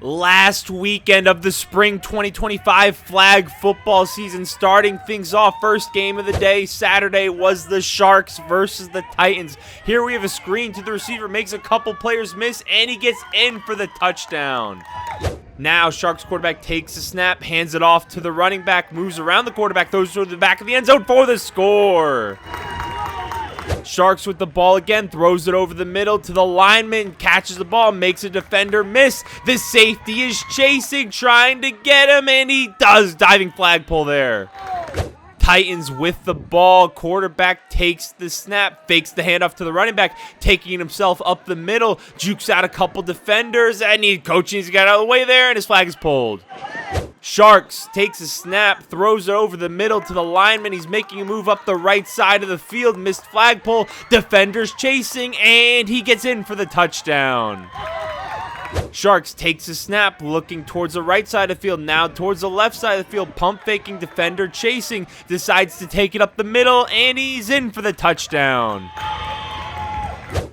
Last weekend of the spring 2025 flag football season, starting things off. First game of the day Saturday was the Sharks versus the Titans. Here we have a screen to the receiver, makes a couple players miss, and he gets in for the touchdown. Now Sharks quarterback takes the snap, hands it off to the running back, moves around the quarterback, throws to the back of the end zone for the score. Sharks with the ball again, throws it over the middle to the lineman, catches the ball, makes a defender miss. The safety is chasing, trying to get him, and he does. Diving flagpole there. Titans with the ball, quarterback takes the snap, fakes the handoff to the running back, taking himself up the middle, jukes out a couple defenders, and coach needs to get out of the way there, and his flag is pulled. Sharks takes a snap, throws it over the middle to the lineman. He's making a move up the right side of the field. Missed flagpole. Defenders chasing, and he gets in for the touchdown. Sharks takes a snap, looking towards the right side of the field, now towards the left side of the field. Pump faking, defender chasing, decides to take it up the middle, and he's in for the touchdown.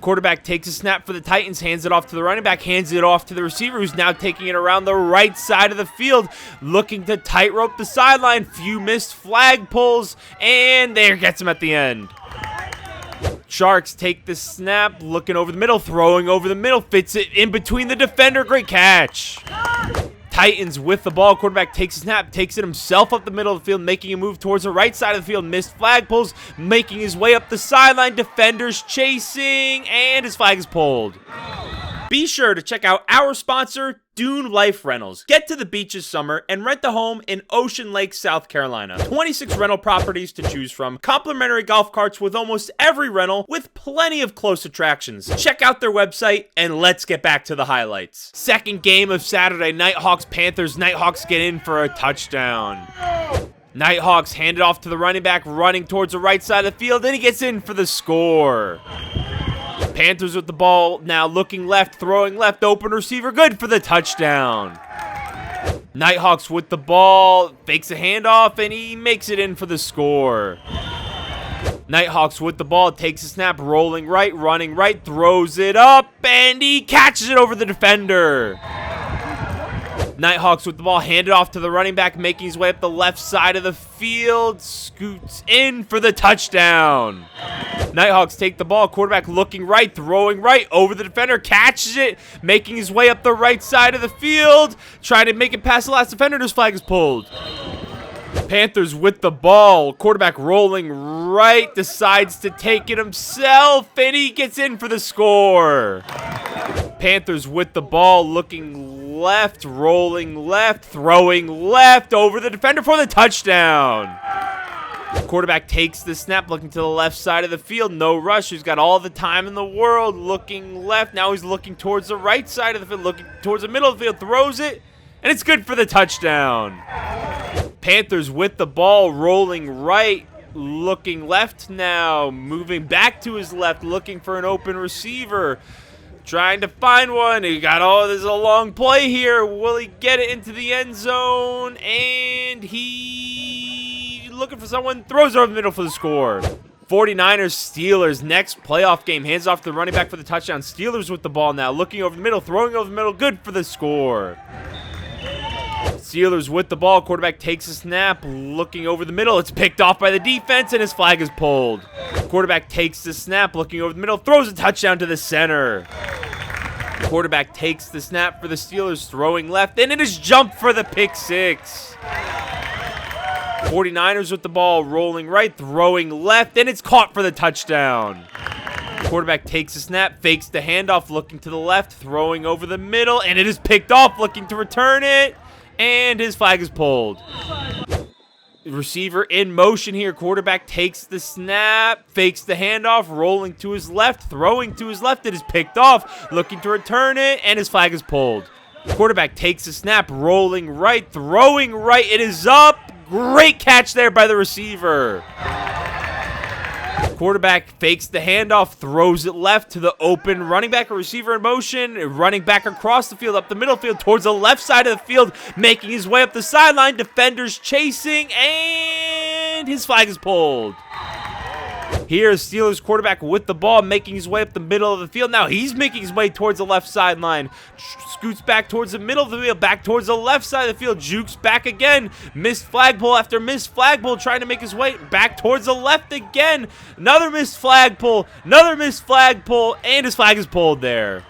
Quarterback takes a snap for the Titans, hands it off to the running back, hands it off to the receiver, who's now taking it around the right side of the field, looking to tightrope the sideline. Few missed flag pulls, and there gets him at the end. Sharks take the snap, looking over the middle, throwing over the middle, fits it in between the defender. Great catch. Titans with the ball, quarterback takes a snap, takes it himself up the middle of the field, making a move towards the right side of the field, missed flagpoles, making his way up the sideline, defenders chasing, and his flag is pulled. Be sure to check out our sponsor, Dune Life Rentals. Get to the beach this summer and rent a home in Ocean Lake, South Carolina. 26 rental properties to choose from, complimentary golf carts with almost every rental, with plenty of close attractions. Check out their website, and let's get back to the highlights. Second game of Saturday, Nighthawks Panthers. Nighthawks get in for a touchdown. Nighthawks hand it off to the running back, running towards the right side of the field, and he gets in for the score. Panthers with the ball, now looking left, throwing left, open receiver, good for the touchdown. Nighthawks with the ball, fakes a handoff, and he makes it in for the score. Nighthawks with the ball, takes a snap, rolling right, running right, throws it up, and he catches it over the defender. Nighthawks with the ball, handed off to the running back, making his way up the left side of the field, scoots in for the touchdown. Nighthawks take the ball, quarterback looking right, throwing right, over the defender, catches it, making his way up the right side of the field, trying to make it past the last defender, and his flag is pulled. Panthers with the ball, quarterback rolling right, decides to take it himself, and he gets in for the score. Panthers with the ball, looking left, rolling left, throwing left, over the defender for the touchdown. Quarterback takes the snap, looking to the left side of the field, no rush, he's got all the time in the world, looking left, now he's looking towards the right side of the field, looking towards the middle of the field, throws it, and it's good for the touchdown. Panthers with the ball, rolling right, looking left now, moving back to his left, looking for an open receiver, trying to find one. He got, there's a long play here. Will he get it into the end zone? And he looking for someone, throws it over the middle for the score. 49ers, Steelers, next playoff game. Hands off to the running back for the touchdown. Steelers with the ball now, looking over the middle, throwing over the middle, good for the score. Steelers with the ball, quarterback takes a snap, looking over the middle, it's picked off by the defense, and his flag is pulled. Quarterback takes the snap, looking over the middle, throws a touchdown to the center. Quarterback takes the snap for the Steelers, throwing left, and it is jumped for the pick six. 49ers with the ball, rolling right, throwing left, and it's caught for the touchdown. Quarterback takes a snap, fakes the handoff, looking to the left, throwing over the middle, and it is picked off, looking to return it, and his flag is pulled. Receiver in motion here. Quarterback takes the snap, fakes the handoff, rolling to his left, throwing to his left. It is picked off, looking to return it, and his flag is pulled. Quarterback takes the snap, rolling right, throwing right. It is up. Great catch there by the receiver. Quarterback fakes the handoff, throws it left to the open running back, a receiver in motion, running back across the field, up the middle field, towards the left side of the field, making his way up the sideline, defenders chasing, and his flag is pulled. Here's Steelers quarterback with the ball, making his way up the middle of the field. Now he's making his way towards the left sideline. Scoots back towards the middle of the field, back towards the left side of the field. Jukes back again. Missed flagpole after missed flagpole, trying to make his way back towards the left again. Another missed flagpole, and his flag is pulled there.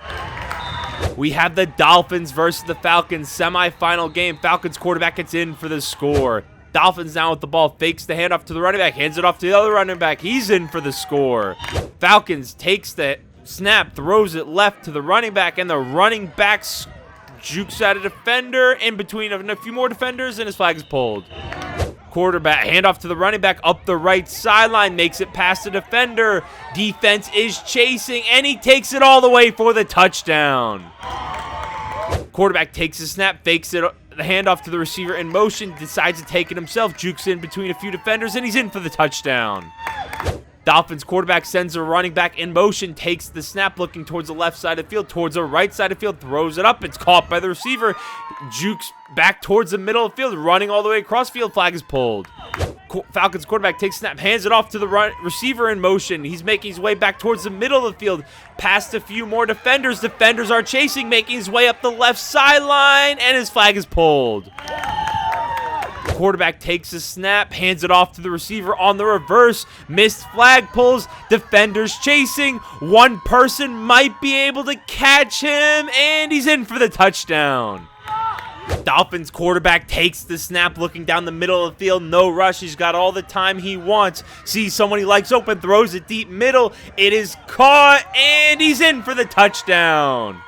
We have the Dolphins versus the Falcons semifinal game. Falcons quarterback gets in for the score. Dolphins now with the ball, fakes the handoff to the running back, hands it off to the other running back. He's in for the score. Falcons takes the snap, throws it left to the running back, and the running back jukes out a defender in between a few more defenders, and his flag is pulled. Quarterback, handoff to the running back up the right sideline, makes it past the defender. Defense is chasing, and he takes it all the way for the touchdown. Quarterback takes the snap, fakes it, the handoff to the receiver in motion, decides to take it himself, jukes in between a few defenders, and he's in for the touchdown. Dolphins quarterback sends a running back in motion, takes the snap, looking towards the left side of the field, towards the right side of the field, throws it up. It's caught by the receiver, jukes back towards the middle of the field, running all the way across field, flag is pulled. Falcons quarterback takes snap, hands it off to the receiver in motion. He's making his way back towards the middle of the field, past a few more defenders. Defenders are chasing, making his way up the left sideline, and his flag is pulled. Quarterback takes a snap, hands it off to the receiver on the reverse. Missed flag pulls, defenders chasing. One person might be able to catch him, and he's in for the touchdown. Dolphins quarterback takes the snap, looking down the middle of the field. No rush. He's got all the time he wants. Sees someone he likes open, throws it deep middle. It is caught, and he's in for the touchdown.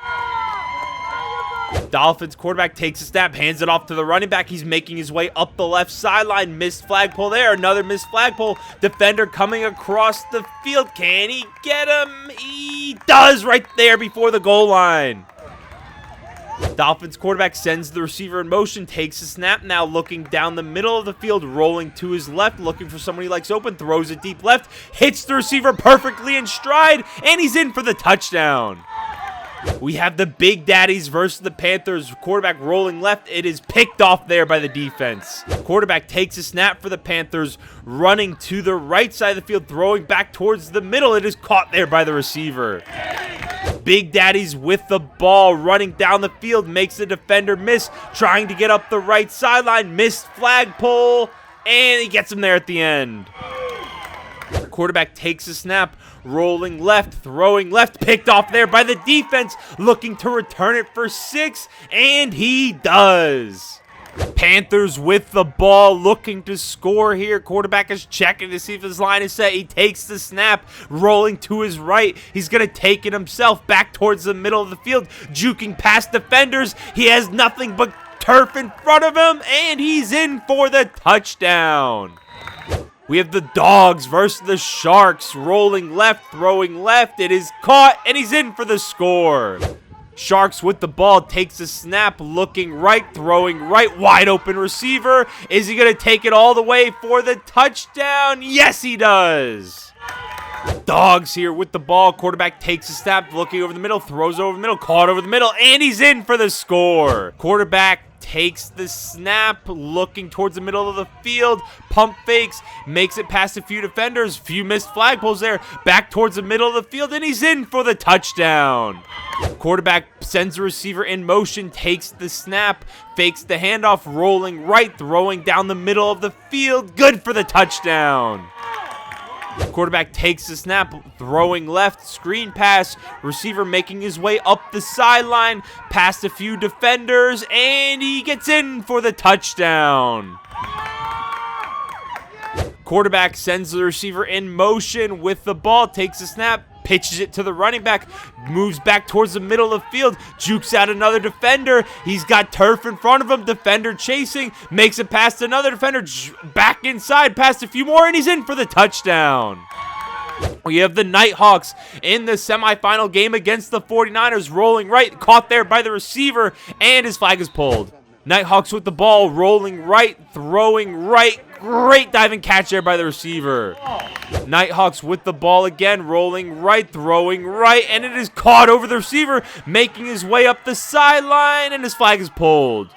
Dolphins quarterback takes a snap, hands it off to the running back. He's making his way up the left sideline. Missed flagpole there. Another missed flagpole. Defender coming across the field. Can he get him? He does, right there before the goal line. Dolphins quarterback sends the receiver in motion, takes a snap, now looking down the middle of the field, rolling to his left, looking for someone he likes open, throws it deep left, hits the receiver perfectly in stride, and he's in for the touchdown. We have the Big Daddies versus the Panthers. Quarterback rolling left. It is picked off there by the defense. Quarterback takes a snap for the Panthers, running to the right side of the field, throwing back towards the middle. It is caught there by the receiver. Big Daddies with the ball, running down the field, makes the defender miss, trying to get up the right sideline, missed flagpole, and he gets him there at the end. Quarterback takes a snap, rolling left, throwing left, picked off there by the defense, looking to return it for 6, and he does. Panthers with the ball, looking to score here. Quarterback is checking to see if his line is set. He takes the snap, rolling to his right. He's going to take it himself back towards the middle of the field, juking past defenders. He has nothing but turf in front of him, and he's in for the touchdown. We have the Dawgs versus the Sharks, rolling left, throwing left. It is caught, and he's in for the score. Sharks with the ball, takes a snap, looking right, throwing right, wide open receiver. Is he going to take it all the way for the touchdown? Yes, he does. Dawgs here with the ball. Quarterback takes a snap, looking over the middle, throws over the middle, caught over the middle, and he's in for the score. Quarterback takes the snap, looking towards the middle of the field, pump fakes, makes it past a few defenders, few missed flagpoles there, back towards the middle of the field, and he's in for the touchdown. Quarterback sends the receiver in motion, takes the snap, fakes the handoff, rolling right, throwing down the middle of the field, good for the touchdown. Quarterback takes the snap, throwing left, screen pass, receiver making his way up the sideline, past a few defenders, and he gets in for the touchdown. Quarterback sends the receiver in motion with the ball, takes the snap, pitches it to the running back, moves back towards the middle of the field, jukes out another defender. He's got turf in front of him, defender chasing, makes it past another defender, back inside, past a few more, and he's in for the touchdown. We have the Nighthawks in the semifinal game against the 49ers, rolling right, caught there by the receiver, and his flag is pulled. Nighthawks with the ball, rolling right, throwing right. Great diving catch there by the receiver. Nighthawks with the ball again, rolling right, throwing right, and it is caught over the receiver, making his way up the sideline, and his flag is pulled.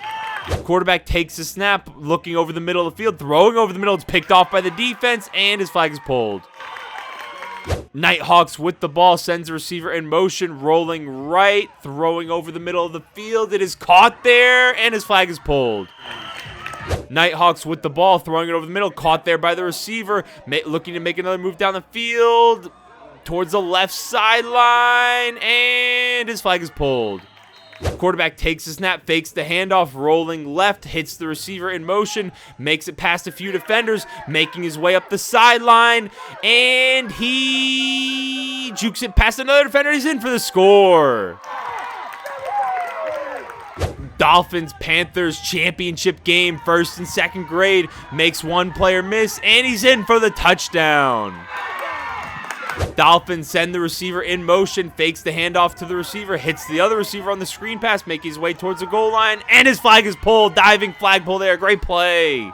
Quarterback takes the snap, looking over the middle of the field, throwing over the middle. It's picked off by the defense, and his flag is pulled. Nighthawks with the ball, sends the receiver in motion, rolling right, throwing over the middle of the field. It is caught there, and his flag is pulled. Nighthawks with the ball, throwing it over the middle, caught there by the receiver, looking to make another move down the field, towards the left sideline, and his flag is pulled. Quarterback takes the snap, fakes the handoff, rolling left, hits the receiver in motion, makes it past a few defenders, making his way up the sideline, and he jukes it past another defender. He's in for the score. Dolphins, Panthers championship game, first and second grade, makes one player miss, and he's in for the touchdown. Dolphins send the receiver in motion, fakes the handoff to the receiver, hits the other receiver on the screen pass, making his way towards the goal line, and his flag is pulled. Diving flag pull there. Great play.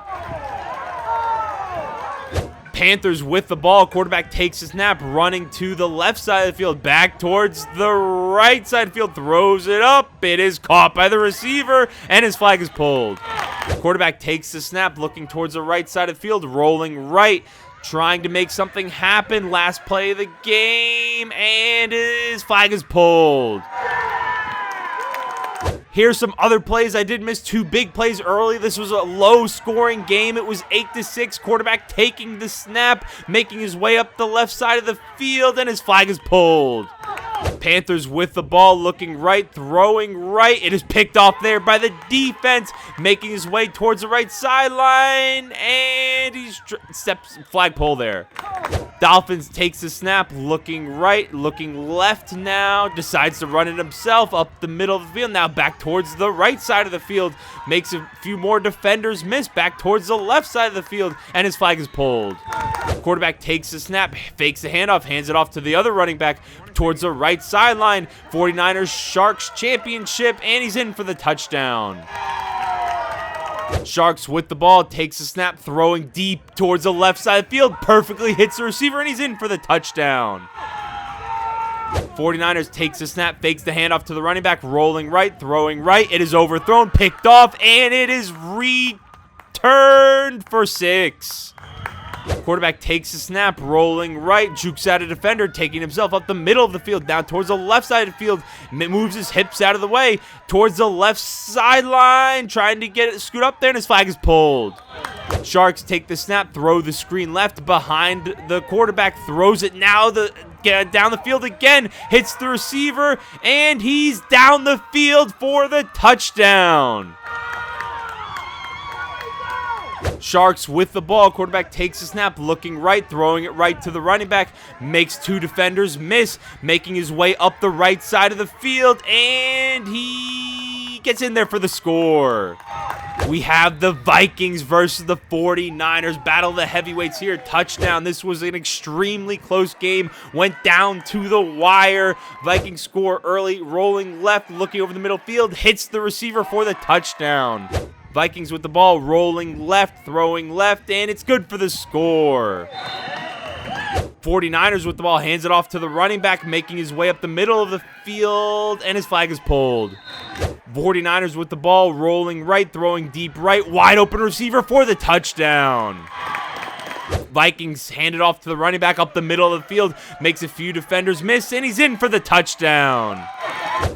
Panthers with the ball. Quarterback takes a snap, running to the left side of the field, back towards the right side of the field, throws it up. It is caught by the receiver, and his flag is pulled. Quarterback takes the snap, looking towards the right side of the field, rolling right, trying to make something happen. Last play of the game, and his flag is pulled. Here's some other plays. I did miss two big plays early. This was a low-scoring game. It was 8-6. Quarterback taking the snap, making his way up the left side of the field, and his flag is pulled. Panthers with the ball, looking right, throwing right. It is picked off there by the defense, making his way towards the right sideline, and he's steps flag pull there. Dolphins takes the snap, looking right, looking left now, decides to run it himself up the middle of the field, now back towards the right side of the field, makes a few more defenders miss, back towards the left side of the field, and his flag is pulled. Quarterback takes the snap, fakes the handoff, hands it off to the other running back towards the right sideline. 49ers Sharks championship, and he's in for the touchdown. Sharks with the ball, takes a snap, throwing deep towards the left side of the field, perfectly hits the receiver, and he's in for the touchdown. 49ers takes a snap, fakes the handoff to the running back, rolling right, throwing right. It is overthrown, picked off, and it is returned for 6. Quarterback takes a snap, rolling right, jukes out a defender, taking himself up the middle of the field, down towards the left side of the field, moves his hips out of the way, towards the left sideline, trying to get it scoot up there, and his flag is pulled. Sharks take the snap, throw the screen left behind the quarterback, throws it now down the field again, hits the receiver, and he's down the field for the touchdown. Sharks with the ball. Quarterback takes a snap, looking right, throwing it right to the running back, makes two defenders miss, making his way up the right side of the field, and he gets in there for the score. We have the Vikings versus the 49ers. Battle of the heavyweights here. Touchdown. This was an extremely close game. Went down to the wire. Vikings score early, rolling left, looking over the middle field, hits the receiver for the touchdown. Vikings with the ball, rolling left, throwing left, and it's good for the score. 49ers with the ball, hands it off to the running back, making his way up the middle of the field, and his flag is pulled. 49ers with the ball, rolling right, throwing deep right, wide open receiver for the touchdown. Vikings hand it off to the running back up the middle of the field, makes a few defenders miss, and he's in for the touchdown.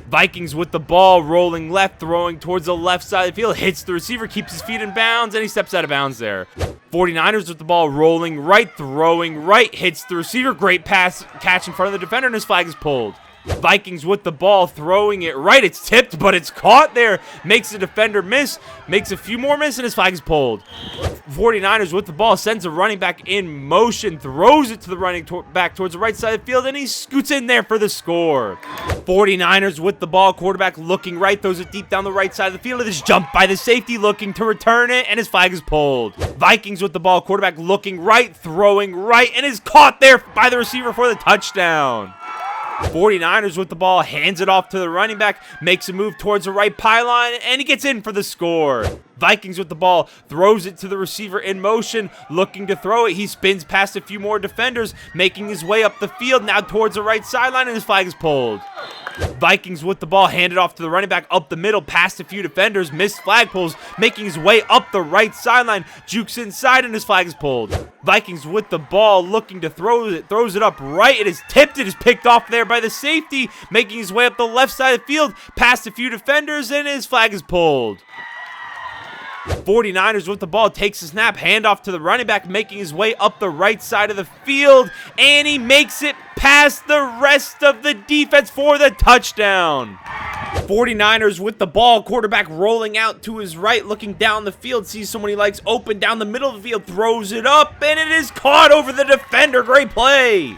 Vikings with the ball, rolling left, throwing towards the left side of the field, hits the receiver, keeps his feet in bounds, and he steps out of bounds there. 49ers with the ball, rolling right, throwing right, hits the receiver, great pass, catch in front of the defender, and his flag is pulled. Vikings with the ball, throwing it right, it's tipped, but it's caught there, makes the defender miss, makes a few more miss, and his flag is pulled. 49ers with the ball, sends a running back in motion, throws it to the running back towards the right side of the field, and he scoots in there for the score. 49ers with the ball, quarterback looking right, throws it deep down the right side of the field. It is jumped by the safety, looking to return it, and his flag is pulled. Vikings with the ball, quarterback looking right, throwing right, and is caught there by the receiver for the touchdown. 49ers with the ball, hands it off to the running back, makes a move towards the right pylon, and he gets in for the score. Vikings with the ball, throws it to the receiver in motion, looking to throw it. He spins past a few more defenders, making his way up the field, now towards the right sideline, and his flag is pulled. Vikings with the ball, handed off to the running back up the middle, past a few defenders, missed flagpoles, making his way up the right sideline, jukes inside, and his flag is pulled. Vikings with the ball, looking to throw it, throws it up right. It is tipped, it is picked off there by the safety, making his way up the left side of the field, past a few defenders, and his flag is pulled. 49ers with the ball, takes a snap, handoff to the running back, making his way up the right side of the field, and he makes it past the rest of the defense for the touchdown. 49ers with the ball, quarterback rolling out to his right, looking down the field, sees someone he likes open down the middle of the field, throws it up, and it is caught over the defender. Great play.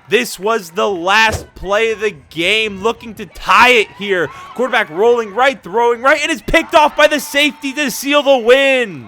This was the last play of the game, looking to tie it here. Quarterback rolling right, throwing right, and it's picked off by the safety to seal the win.